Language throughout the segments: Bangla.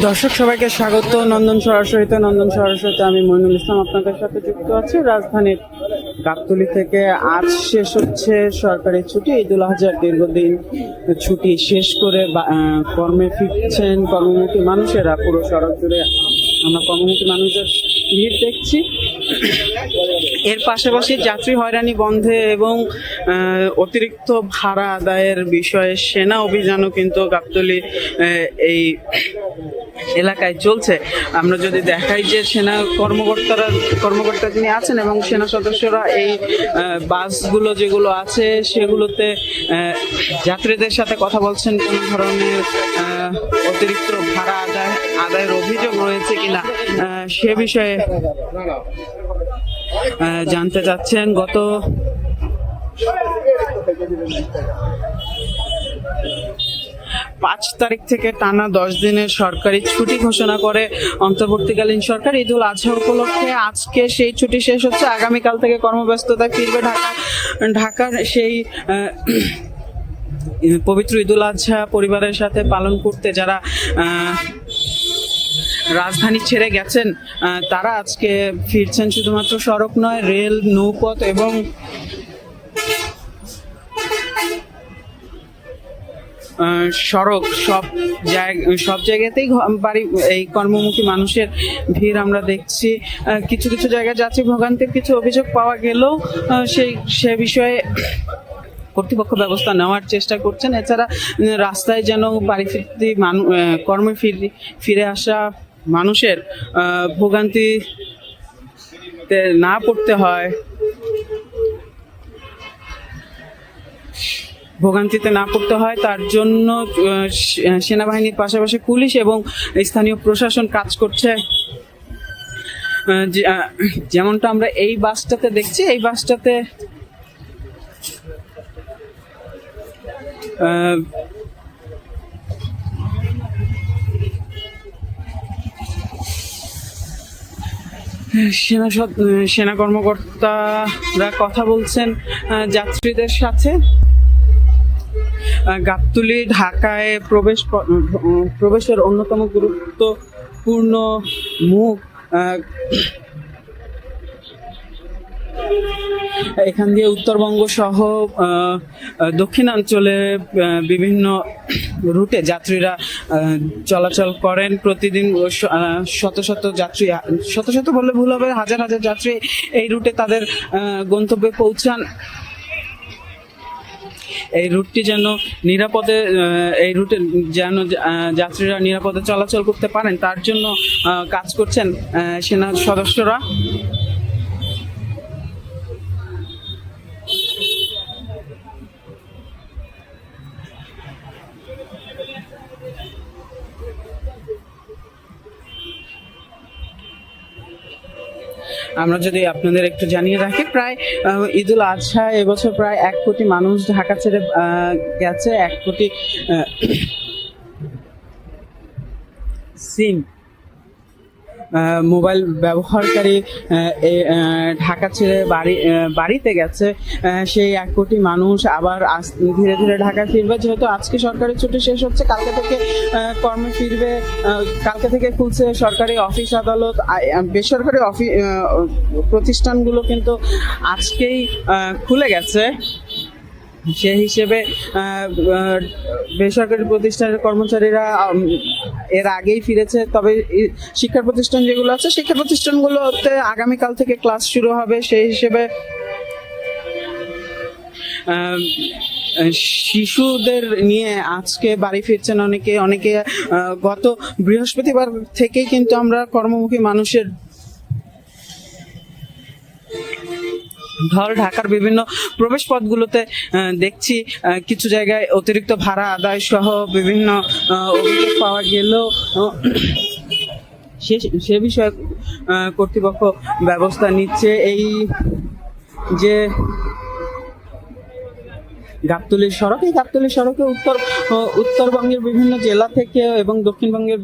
দর্শক সবাইকে স্বাগত নন্দন সরাসরিতে। আমি মইনুল ইসলাম আপনাদের সাথে যুক্ত আছি রাজধানীর গাবতলী থেকে। আজ শেষ হচ্ছে সরকারি ছুটি, ঈদুল আজহার দীর্ঘদিন ছুটি শেষ করে কর্মে ফিরছেন কর্মমুখী মানুষেরা। পুরো সড়ক জুড়ে আমরা কর্মমুখী মানুষদের ভিড় দেখছি। এর পাশাপাশি যাত্রী হয়রানি বন্ধে এবং অতিরিক্ত ভাড়া আদায়ের বিষয়ে সেনা অভিযানও কিন্তু গাবতলী এই এলাকায় চলছে। আমরা যদি দেখাই যে সেনা কর্মকর্তা যিনি আছেন এবং সেনা সদস্যরা এই বাসগুলো যেগুলো আছে সেগুলোতে যাত্রীদের সাথে কথা বলছেন, কোনো ধরনের অতিরিক্ত ভাড়া আদায়ের অভিযোগ রয়েছে কিনা সে বিষয়ে জানতে চাচ্ছেন। গত 5 তারিখ থেকে টানা 10 দিনের সরকারি ছুটি ঘোষণা করে অন্তর্বর্তীকালীন সরকার। ঈদুল আজহা উপলক্ষে আজকে সেই ছুটি শেষ হচ্ছে। আগামীকাল থেকে কর্মব্যস্ততা ফিরবে ঢাকার সেই পবিত্র ঈদুল আজহা পরিবারের সাথে পালন করতে যারা রাজধানী ছেড়ে গেছেন তারা আজকে ফিরছেন। শুধুমাত্র সড়ক নয়, রেল, নৌপথ এবং সড়ক সব জায়গাতেই এই কর্মমুখী মানুষের ভিড় আমরা দেখছি। কিছু কিছু জায়গায় যাত্রী ভোগান্তির কিছু অভিযোগ পাওয়া গেলেও সে বিষয়ে কর্তৃপক্ষ ব্যবস্থা নেওয়ার চেষ্টা করছেন। এছাড়া রাস্তায় যেন বাড়ি ফিরতি কর্মে ফিরে আসা মানুষের ভোগান্তিতে না পড়তে হয়, তার জন্য সেনাবাহিনীর পাশাপাশি পুলিশ এবং স্থানীয় প্রশাসন কাজ করছে। যেমনটা আমরা এই বাসটাতে দেখছি, এই বাসটাতে সেনা কর্মকর্তারা কথা বলছেন যাত্রীদের সাথে। গাবতলী ঢাকায় প্রবেশের অন্যতম গুরুত্বপূর্ণ মুখ। এখান দিয়ে উত্তরবঙ্গ সহ দক্ষিণাঞ্চলে বিভিন্ন রুটে যাত্রীরা চলাচল করেন। প্রতিদিন শত শত বললে ভুল হবে, হাজার হাজার যাত্রী এই রুটে তাদের গন্তব্যে পৌঁছান। এই রুটটি যেন যাত্রীরা নিরাপদে চলাচল করতে পারেন তার জন্য কাজ করছেন সেনা সদস্যরা। আমরা যদি আপনাদের একটু জানিয়ে রাখি, প্রায় ঈদুল আজহা এবছর প্রায় 1 কোটি মানুষ ঢাকা ছেড়ে গেছে। 1 কোটি সিম মোবাইল ব্যবহারকারী ঢাকা ছেড়ে বাড়িতে গেছে। সেই 1 কোটি মানুষ আবার ধীরে ধীরে ঢাকা ফিরবে। যেহেতু আজকে সরকারি ছুটি শেষ হচ্ছে, কালকে থেকে কর্মে ফিরবে। কালকে থেকে খুলছে সরকারি অফিস আদালত, বেসরকারি প্রতিষ্ঠানগুলো কিন্তু আজকেই খুলে গেছে। সে হিসেবে বেসরকারি প্রতিষ্ঠানের কর্মচারীরা এর আগেই ফিরেছে। তবে শিক্ষা প্রতিষ্ঠান যেগুলো আছে, শিক্ষা প্রতিষ্ঠানগুলোতে আগামীকাল থেকে ক্লাস শুরু হবে। সেই হিসেবে শিশুদের নিয়ে আজকে বাড়ি ফিরছেন অনেকে। গত বৃহস্পতিবার থেকেই কিন্তু আমরা কর্মমুখী মানুষের ঢাকার বিভিন্ন প্রবেশ পথগুলোতে দেখছি। কিছু জায়গায় অতিরিক্ত ভাড়া আদায় সহ বিভিন্ন অভিযোগ পাওয়া গেলেও সে বিষয়ে কর্তৃপক্ষ ব্যবস্থা নিচ্ছে। এই যে গাবতলী সড়কে উত্তরবঙ্গের বিভিন্ন জেলা থেকে এবং দক্ষিণবঙ্গের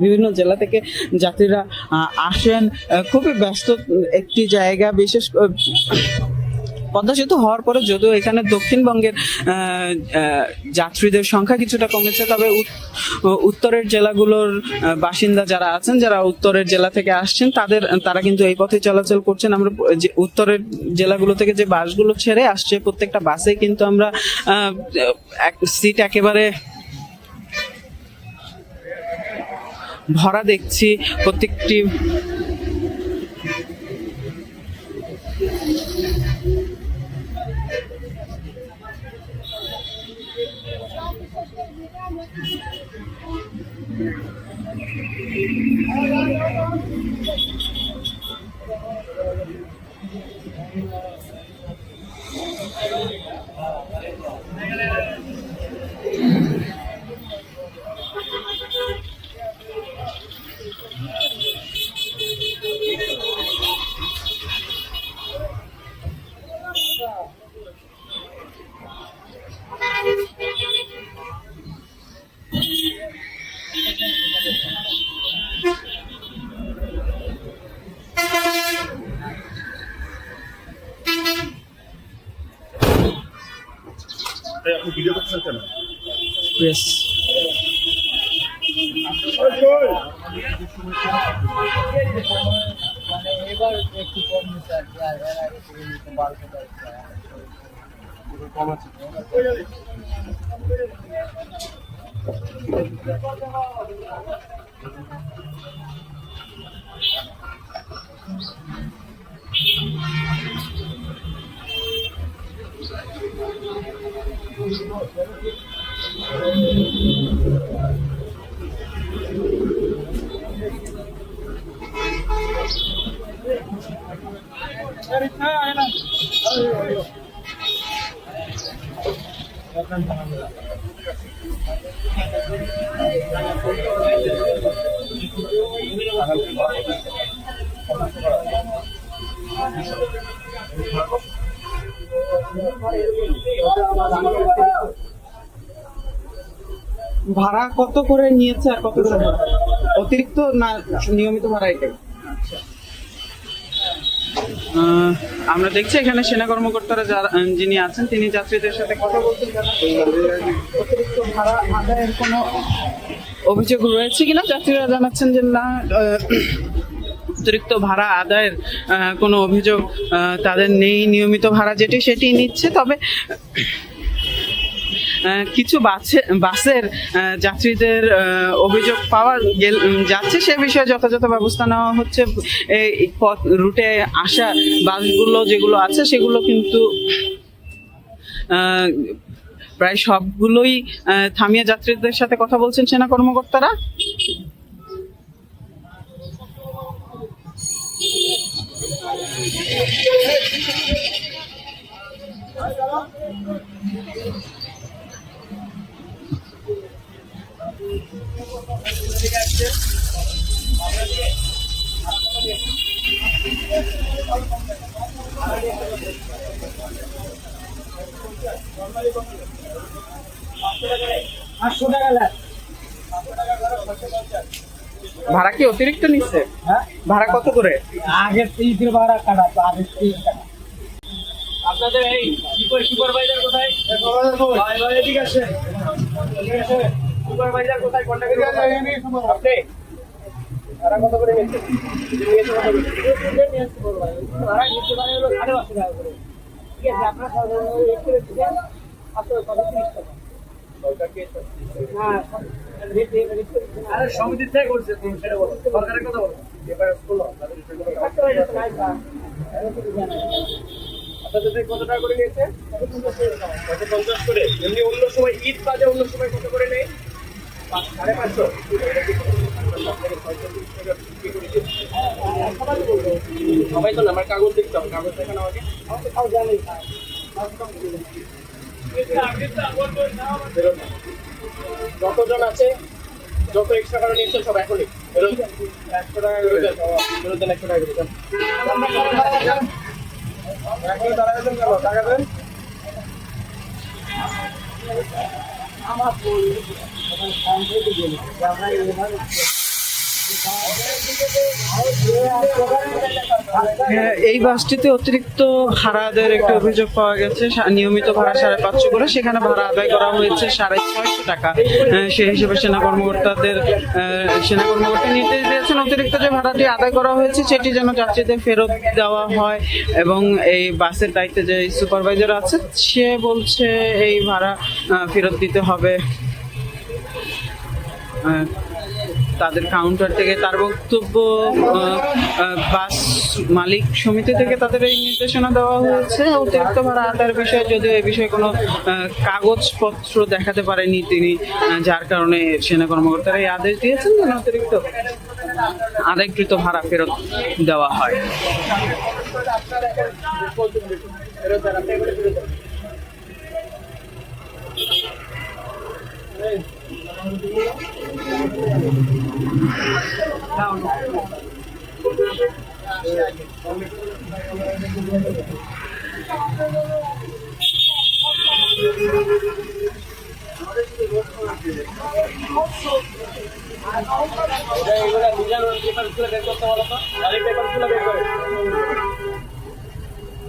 বিভিন্ন জেলা থেকে যাত্রীরা আসেন। খুবই ব্যস্ত একটি জায়গা, বিশেষ পদ্মা সেতু হওয়ার পরে যদিও এখানে দক্ষিণবঙ্গের যাত্রীদের সংখ্যা কিছুটা কমেছে, তবে উত্তরের জেলাগুলোর বাসিন্দা যারা আছেন, যারা উত্তরের জেলা থেকে আসছেন, তারা কিন্তু এই পথে চলাচল করছেন। আমরা উত্তরের জেলাগুলো থেকে যে বাসগুলো ছেড়ে আসছে প্রত্যেকটা বাসে কিন্তু আমরা সিট একেবারে ভরা দেখছি। প্রত্যেকটি Yes. ভাড়া কত করে নিয়েছে আর কত করে অতিরিক্ত না নিয়মিত ভাড়া এটাই? আমরা দেখছি এখানে সেনা কর্মকর্তারা যারা যিনি আছেন তিনি যাত্রীদের সাথে কথা বলছেন। অতিরিক্ত ভাড়া আদায়ের কোনো অভিযোগ রয়েছে কিনা যাত্রীরা জানাচ্ছেন যে না, অতিরিক্ত ভাড়া আদায়ের কোনো অভিযোগ তাদের নেই। নিয়মিত ভাড়া যেটি সেটি নিচ্ছে। তবে কিছু বাসের যাত্রীদের অভিযোগ পাওয়া যাচ্ছে, সে বিষয়ে যথাযথ ব্যবস্থা নেওয়া হচ্ছে। এই পথ রুটে আসা বাসগুলো যেগুলো আছে সেগুলো কিন্তু প্রায় সবগুলোই থামিয়ে যাত্রীদের সাথে কথা বলছেন সেনা কর্মকর্তারা। ভাড়া কি অতিরিক্ত নিচ্ছে? ভাড়া কত করে? আগে 30 ভাড়া কাটা তো আগে 30 টাকা। আপনাদের এই সুপারভাইজার কোথায়? ভাই ভাই এদিকে আসেন। সুপারভাইজার কোথায়? কন্টাক্ট করে আপনি ভাড়া কত করে নিচ্ছেন? ভাড়া নিতে পারে হলো 550 টাকা করে। ঠিক আছে, আপনারা সাধারণত একটু দিবেন 530 টাকা। সমিতির থেকে করছে সেটা বলো, সরকারের কথা বলো। আপনাদের থেকে কত টাকা করে নিয়েছে? 50 করে। এমনি অন্য সময় ঈদ বাদে অন্য সময় কত করে নেই? 550। সবাই তো না, আমার কাগজ দেখতে হবে। কাগজ দেখানো আমাকে জানি যতজন আছে, যত এক্সট্রা করে নিচ্ছেন সব এখনই 100 টাকা করে দেন। 100 টাকা করে দেন। টাকা দেন। আমার হ্যাঁ, এই বাসটিতে অতিরিক্ত ভাড়া আদায়ের একটি অভিযোগ পাওয়া গেছে। নিয়মিত ভাড়া 550 করে, সেখানে ভাড়া আদায় করা হয়েছে 650 টাকা। সেই হিসেবে সেনা কর্মকর্তা নির্দেশ দিয়েছেন অতিরিক্ত যে ভাড়াটি আদায় করা হয়েছে সেটি যেন যাত্রীদের ফেরত দেওয়া হয়। এবং এই বাসের দায়িত্বে যে সুপারভাইজার আছে সে বলছে এই ভাড়া ফেরত দিতে হবে তাদের কাউন্টার থেকে। তার বক্তব্য, বাস মালিক সমিতি থেকে তাদের এই নির্দেশনা দেওয়া হয়েছে অতিরিক্ত ভাড়া আদায়ের বিষয়ে, যদিও এই বিষয়ে কোনো কাগজপত্র দেখাতে পারেনি তিনি, যার কারণে সেনা কর্মকর্তারা এই আদেশ দিয়েছেন যেন অতিরিক্ত আদায়কৃত ভাড়া ফেরত দেওয়া হয়।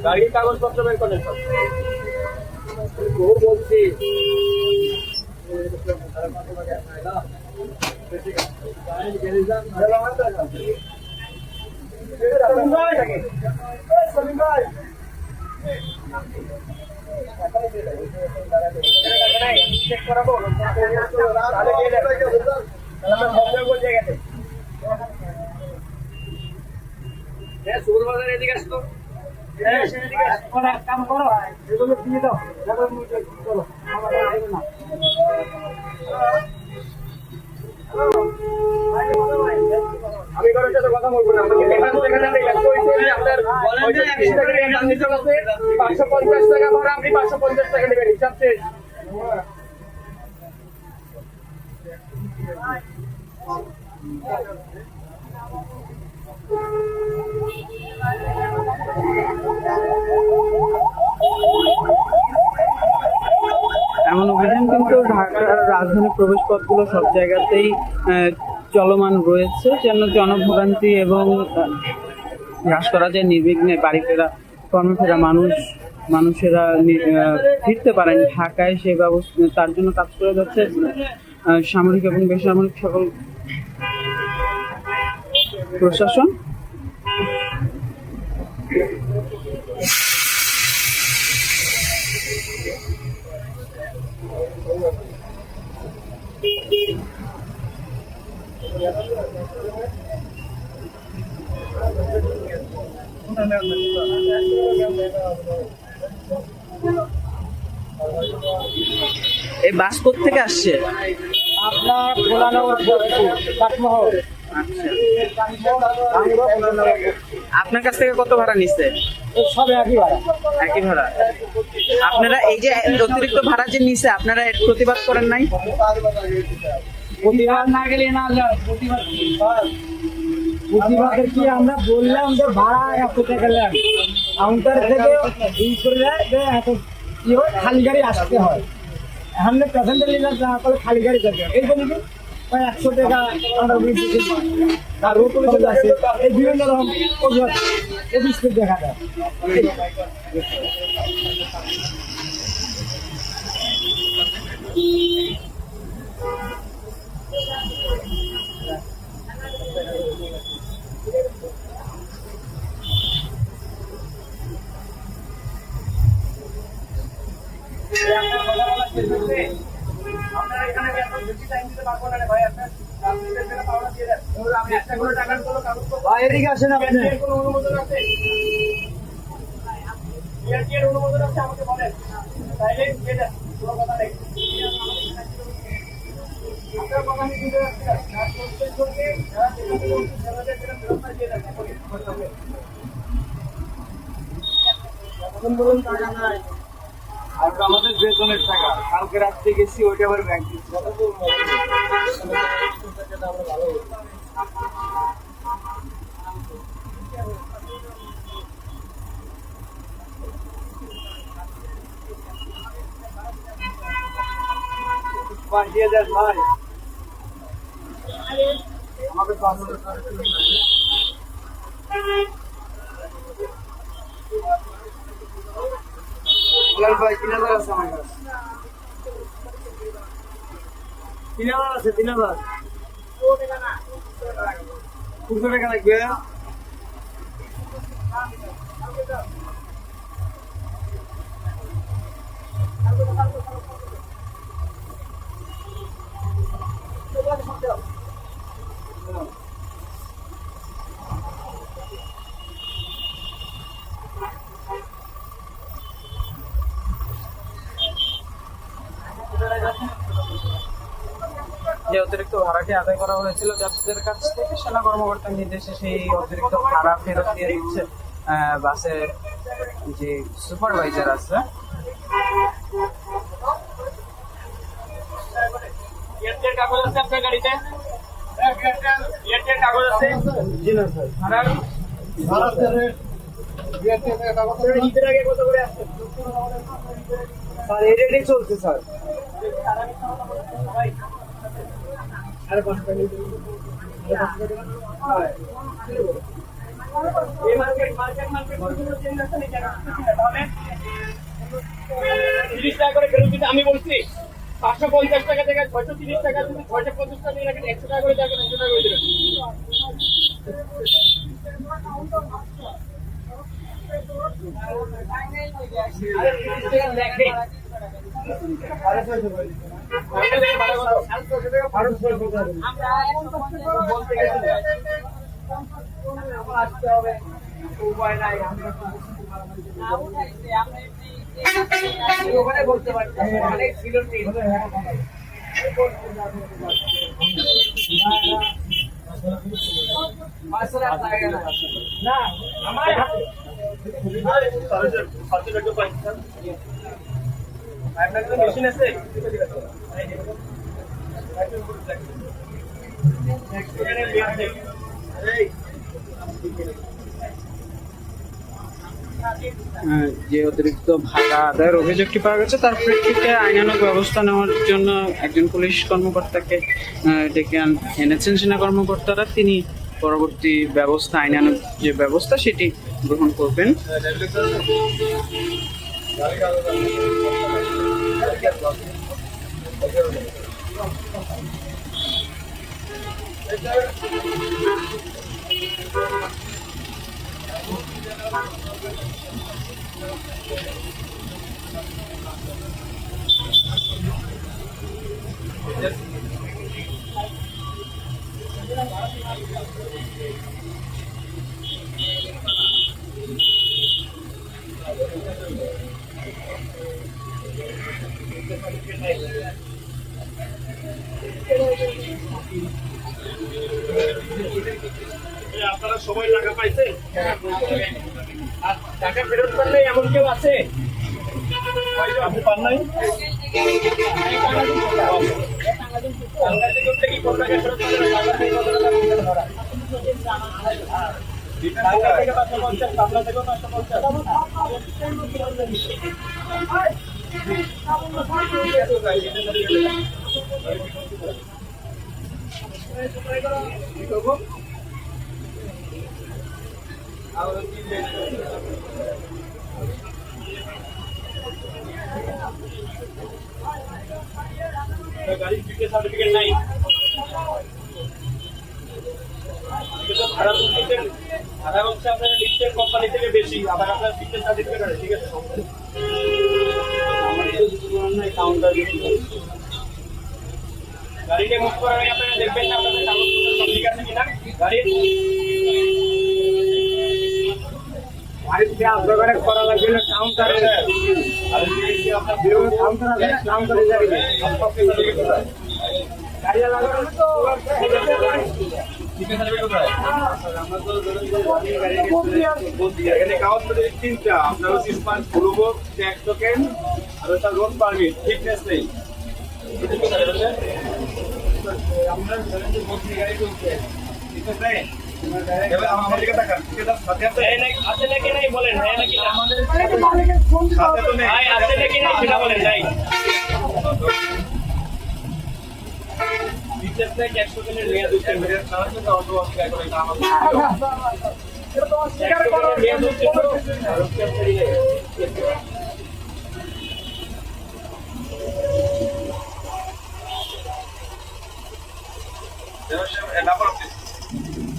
গাড়ির কাগজপত্র বের করেন সব বলছি। চেক করাবো সুপারভাইজার এদিকে আসতো। কাম করো, এগুলো দিয়ে দাও। আমি কারোর সাথে কথা বলবো না। আপনার 550 টাকা ভাড়া, আপনি 550 টাকা নেবেন, হিসাব শেষ। এমন অভিযান কিন্তু ঢাকার রাজধানী প্রবেশ পথগুলো সব জায়গাতেই চলমান রয়েছে, যেন জনভোগান্তি এবং হ্রাস করা যায়, নির্বিঘ্নে বাড়ি ফেরা কর্মফেরা মানুষেরা ফিরতে পারেন ঢাকায়, সেই ব্যবস্থা তার জন্য কাজ করে যাচ্ছে সামরিক এবং বেসামরিক সকল প্রশাসন। এই বাস থেকে আসছে আপনার ভোলানগর কাঠমোহর। আপনার কাছ থেকে কত ভাড়া নিচ্ছে? সব একই ভাড়া। একই ভাড়া। আপনারা এই যে অতিরিক্ত ভাড়া যে নিচ্ছে, আপনারা এর প্রতিবাদ করেন নাই? প্রতিবাদ না গেলে না, প্রতিবাদের কি আমরা বললাম যে ভাড়া 100 টাকা লাগ, কাউন্টার থেকে ই করে দেয় এত কি হয়, খালি গাড়ি আসতে হয়। এখন প্যাসেঞ্জার লিডার না করে খালি গাড়ি যাবে, এই জন্য কি 100 টাকা আন্ডার ব্রিজ তার উপরে চলে আসে। এই বিভিন্ন রকম অভিযোগ দেখা যায়। আপনারা এখানে বেশি টাইম দিতে পারবো না ভাই। আপনার আমি একটা করে টাকার কোনো কাগজ ভাই এদিকে আসেন। আপনি কোনো অনুমোদন আছে? এর অনুমোদন আছে আমাকে বলেন, তাইলে দিয়ে দেন, কোনো কথা নেই। আপনার কথা আমি দিতে যাচ্ছি না, এখন বলুন টাকা নাই। আর আমাদের বেতনের টাকা কালকে রাত্রে গেছি, ওইটা আবার ব্যাংক দিচ্ছে। ভাই আমাকে ভাই 3000 আছে আমার কাছে, 3000 আছে, 3000 200 টাকা লাগবে। যে অতিরিক্ত ভাড়াটি আদায় করা হয়েছিল যাত্রীদের কাছ থেকে, সেনা কর্মকর্তার নির্দেশে সেই অতিরিক্ত ভাড়া ফেরত দিয়ে দিচ্ছে বাসের যে সুপারভাইজার আছে। কাগজ আছে আপনার গাড়িতে? কাগজ আছে? জি না স্যার, ঈদের আগে কত করে আসছে? স্যার এই রেটই চলছে স্যার। আরে 5 টাকা নিতে এই মার্কেট কোনো চেঞ্জ আছে নাকি? তাহলে 30 টাকা করে ফেরত দিতে আমি বলছি। 550 টাকা থেকে 630 টাকা, যদি 650 টাকা দিয়ে রাখেন 100 টাকা করে দেবেন, 100 টাকা করে দেবেন। আরে 30 টাকা দেখে বলতে গেছি আসতে হবে, উপায় নাই। ওখানে বলতে পারছি অনেক ছিল ট্রেন। না আমার হাতে মেশিন আছে। যে অতিরিক্ত ভাড়া আদায়ের অভিযোগটি পাওয়া গেছে, তার প্রেক্ষিতে আইনানুগ ব্যবস্থা নেওয়ার জন্য একজন পুলিশ কর্মকর্তাকে ডেকে এনেছেন সেনা কর্মকর্তারা। তিনি পরবর্তী ব্যবস্থা, আইনানুগ যে ব্যবস্থা সেটি গ্রহণ করবেন। আপনারা সবাই টাকা পাইছেন? আর টাকা ফেরত করলে এমন কেউ আছে? আপনি পান নাই? কি কোন টাকা ফেরত পাবেন? টাকা থেকে 550, বাংলা থেকে 550। গাড়ির ফিটনেস সার্টিফিকেট নাই, ভাড়া তুলতেছেন, ভাড়া হচ্ছে আপনার লিস্টের কোম্পানি থেকে বেশি, আবার আপনার ফিটনেস সার্টিফিকেট আছে, ঠিক আছে? গাড়িটা মুভ করার আগে আপনারা দেখবেন না আপনাদের কাগজপত্র সব ঠিক আছে কিনা গাড়ির। করা লাগবে না কাউন্টারে, কাউন্টারে যাবে গাড়ি লাগানো তো এখানে কাগজপত্র তিনটা, আপনার ট্যাক্স টোকেন আর ওটা রোড পারমিট, ফিটনেস নেই। আপনার গাড়ি চলছে, ফিটনেস নেই। আমাদের টাকা আছে নাকি নাই বলেন, হ্যাঁ নাকি না? সাথে তো নেই, আছে নাকি নাই সেটা বলেন। নাই ফিটনেস নাই ক্যাশ টোকেনের মেয়াদ হচ্ছে তারা কিন্তু অন্য অস্বীকার করে এটা আমাদের এটা তো অস্বীকার করার মেয়াদ হচ্ছে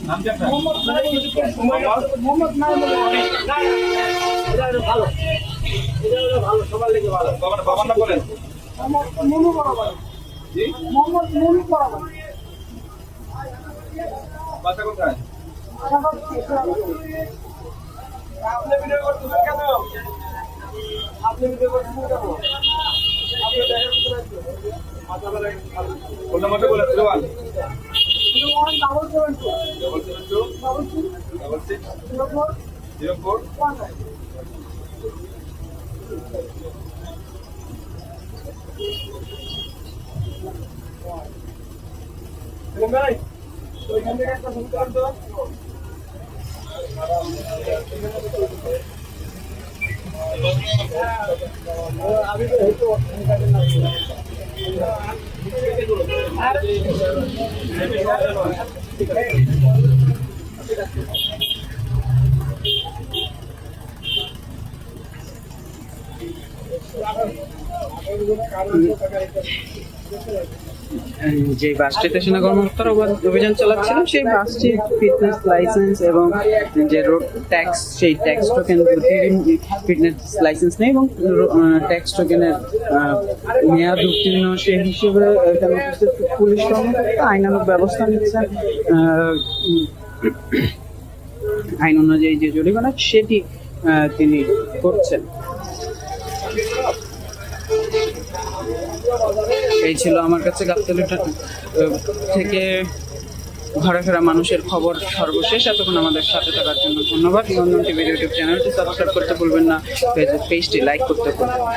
নাম কি আপনার? মোহাম্মদ নাইমুল এটা হলো ভালো, এটা হলো ভালো, সবার লেগে ভালো। বাবার নাম বলেন। মোহাম্মদ মুনু বরাবর, জি? মোহাম্মদ মুনু বরাবর। বাসা কোথায়? আপনি ভিডিও করতেছেন কেন? আপনি ভিডিও করতেছেন কেন? আপনি দেখেন মাথা বলে কোন নাম্বারটা বলেন? 01 072 ভাই ওইখান থেকে একটা ফোন করেন তো। আমি তো হেঁটে যে বাসটিতে সেনা কর্মকর্তারা অভিযান চালাচ্ছিল সেই বাসটির ফিটনেস লাইসেন্স এবং যে রোড ট্যাক্স সেই ট্যাক্স টোকেন ফিটনেস লাইসেন্স নেই এবং ট্যাক্স টোকেনের মেয়াদ উত্তীর্ণ সেই হিসেবে এখানে উপস্থিত পুলিশ কর্মকর্তা আইনানুগ ব্যবস্থা নিচ্ছেন। আইন অনুযায়ী যে জরিমানা সেটি তিনি করছেন। এই ছিল আমার কাছে গাবতলী থেকে ঘরে ফেরা মানুষের খবর সর্বশেষ। এতক্ষণ আমাদের সাথে থাকার জন্য ধন্যবাদ। নন্দন টিভি ইউটিউব চ্যানেলটি সাবস্ক্রাইব করতে ভুলবেন না, পেজটি লাইক করতে ভুলবেন না।